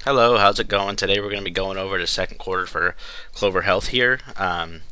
Hello, how's it going? Today we're going to be going over the second quarter for Clover Health here. I'm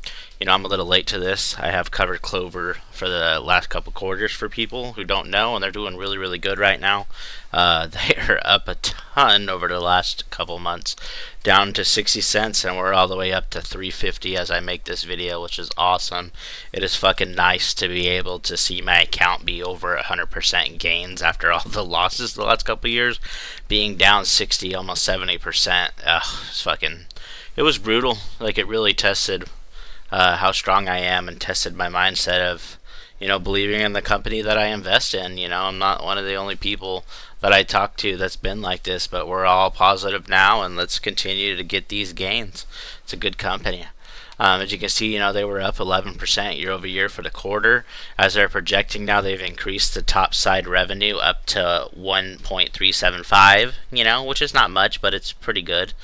a little late to this. I have covered Clover for the last couple quarters for people who don't know, and they're doing really, really good right now. They are up a ton over the last couple months, down to 60 cents, and we're all the way up to 350 as I make this video, which is awesome. It is fucking nice to be able to see my account be over 100% gains after all the losses the last couple years, being down 60, almost 70%. It was brutal. Like, it really tested how strong I am and tested my mindset of, believing in the company that I invest in. I'm not one of the only people that I talk to that's been like this, but we're all positive now, and let's continue to get these gains. It's a good company. As you can see, they were up 11% year over year for the quarter. As they're projecting now, they've increased the top side revenue up to 1.375, which is not much, but it's pretty good.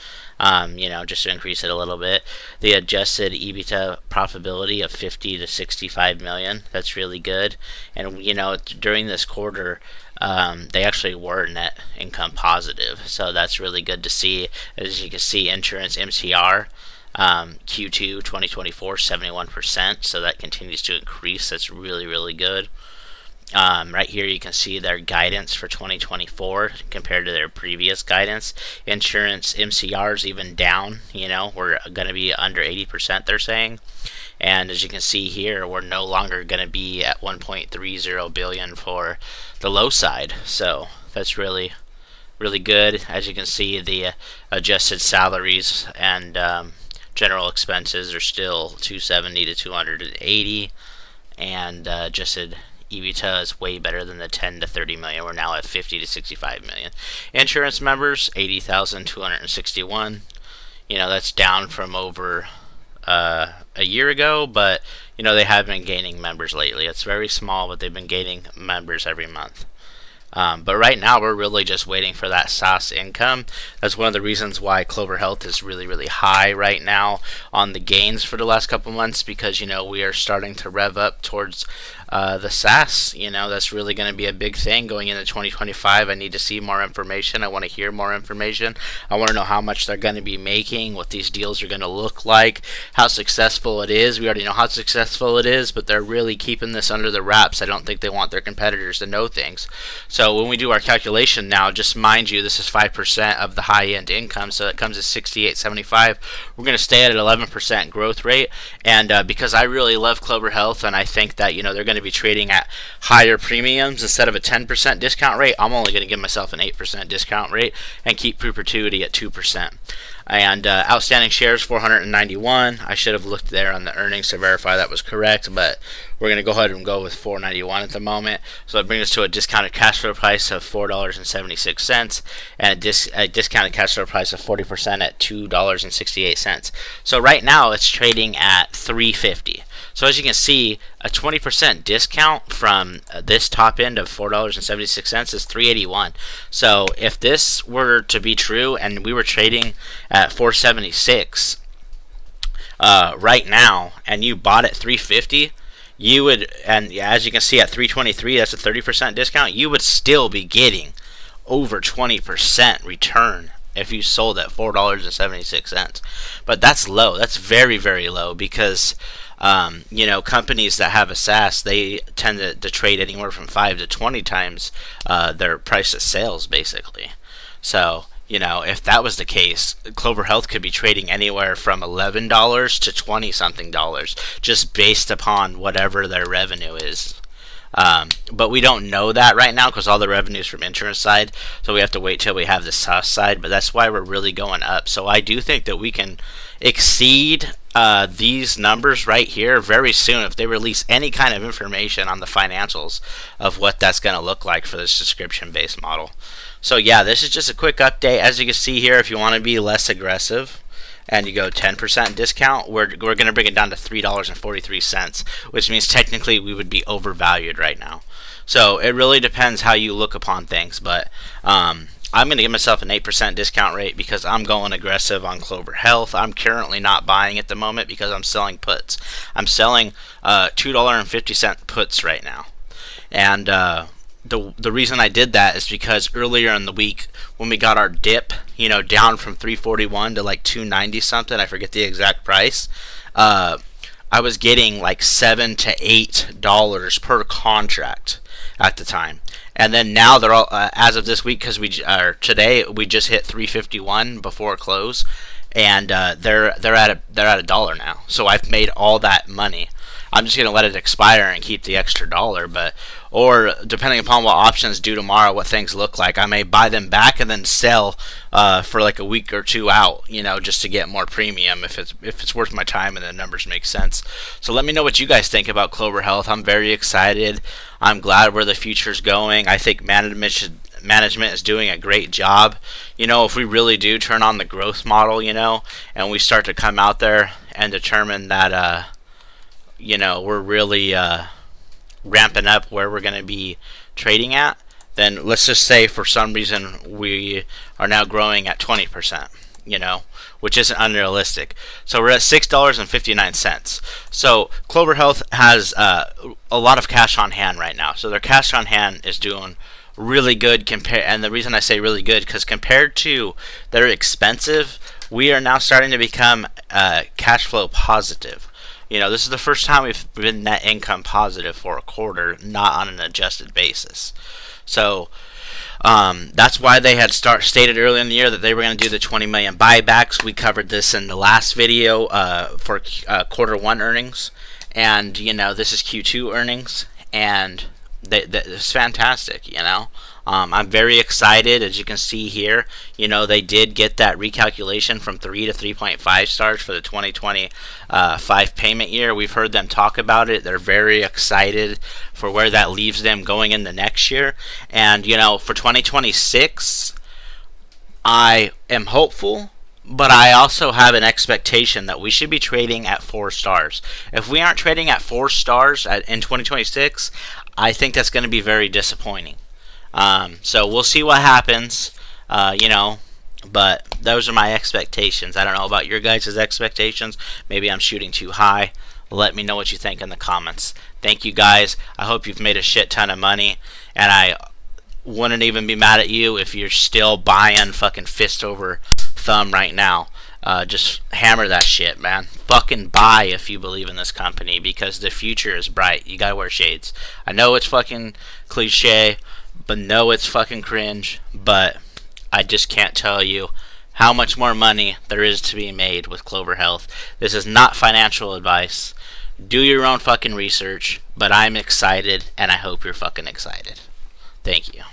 Just to increase it a little bit. The adjusted EBITDA profitability of 50 to 65 million. That's really good. And during this quarter, they actually were net income positive, so that's really good to see. As you can see, insurance MCR. Q2 2024 71%, so that continues to increase. That's really, really good. Right here you can see their guidance for 2024 compared to their previous guidance. Insurance MCR is even down. We're going to be under 80%, they're saying. And as you can see here, we're no longer going to be at 1.30 billion for the low side. So that's really, really good. As you can see, the adjusted salaries and general expenses are still 270 to 280, and adjusted EBITDA is way better than the 10 to 30 million. We're now at 50 to 65 million. Insurance members 80,261. That's down from over a year ago, but they have been gaining members lately. It's very small, but they've been gaining members every month. But right now, we're really just waiting for that SaaS income. That's one of the reasons why Clover Health is really, really high right now on the gains for the last couple months, because, we are starting to rev up towards the SaaS. That's really going to be a big thing going into 2025. I need to see more information. I want to hear more information. I want to know how much they're going to be making, what these deals are going to look like, how successful it is. We already know how successful it is, but they're really keeping this under the wraps. I don't think they want their competitors to know things. So when we do our calculation now, just mind you, this is 5% of the high-end income, so it comes to 68.75. We're going to stay at an 11% growth rate, and because I really love Clover Health, and I think that they're going to be trading at higher premiums instead of a 10% discount rate, I'm only going to give myself an 8% discount rate and keep perpetuity at 2%. And outstanding shares 491. I should have looked there on the earnings to verify that was correct, but we're going to go ahead and go with 491 at the moment. So that brings us to a discounted cash flow price of $4.76 and a discounted cash flow price of 40% at $2.68. So right now it's trading at 350. So as you can see, a 20% discount from this top end of $4.76 is 381. So if this were to be true and we were trading at 476 right now, and you bought at 350, you would, and as you can see at 323, that's a 30% discount. You would still be getting over 20% return if you sold at $4.76. But that's low. That's very, very low, because companies that have a SaaS, they tend to trade anywhere from 5 to 20 times their price of sales, basically. So, if that was the case, Clover Health could be trading anywhere from $11 to 20 something dollars, just based upon whatever their revenue is. But we don't know that right now because all the revenue is from insurance side, so we have to wait till we have the SaaS side. But that's why we're really going up. So I do think that we can exceed these numbers right here very soon if they release any kind of information on the financials of what that's going to look like for the subscription-based model. So yeah, this is just a quick update. As you can see here, if you want to be less aggressive and you go 10% discount, we're going to bring it down to $3.43, which means technically we would be overvalued right now. So it really depends how you look upon things, but I'm going to give myself an 8% discount rate because I'm going aggressive on Clover Health. I'm currently not buying at the moment because I'm selling puts. I'm selling $2.50 puts right now. And the reason I did that is because earlier in the week when we got our dip, down from 341 to like 290 something, I forget the exact price. Uh, I was getting like $7 to $8 per contract at the time, and then now they're all as of this week because today we just hit 351 before close, and they're at a dollar now. So I've made all that money. I'm just gonna let it expire and keep the extra dollar, or depending upon what options do tomorrow, what things look like, I may buy them back and then sell for like a week or two out, just to get more premium if it's worth my time and the numbers make sense. So let me know what you guys think about Clover Health. I'm very excited. I'm glad where the future's going. I think management is doing a great job. If we really do turn on the growth model, and we start to come out there and determine that we're really ramping up where we're going to be trading at, then let's just say for some reason we are now growing at 20%, which isn't unrealistic. So we're at $6.59. So Clover Health has a lot of cash on hand right now. So their cash on hand is doing really good and the reason I say really good because compared to their expensive, we are now starting to become cash flow positive. This is the first time we've been net income positive for a quarter, not on an adjusted basis. So that's why they had stated earlier in the year that they were going to do the 20 million buybacks. We covered this in the last video for quarter one earnings, and this is Q2 earnings, and it's fantastic. I'm very excited. As you can see here, they did get that recalculation from 3 to 3.5 stars for the 2025 payment year. We've heard them talk about it. They're very excited for where that leaves them going in the next year. And, for 2026, I am hopeful, but I also have an expectation that we should be trading at 4 stars. If we aren't trading at 4 stars in 2026, I think that's going to be very disappointing. So we'll see what happens, but those are my expectations. I don't know about your guys' expectations. Maybe I'm shooting too high. Let me know what you think in the comments. Thank you guys. I hope you've made a shit ton of money, and I wouldn't even be mad at you if you're still buying fucking fist over thumb right now. Just hammer that shit, man. Fucking buy if you believe in this company because the future is bright. You gotta wear shades. I know it's fucking cliche, but no, it's fucking cringe, but I just can't tell you how much more money there is to be made with Clover Health. This is not financial advice. Do your own fucking research, but I'm excited, and I hope you're fucking excited. Thank you.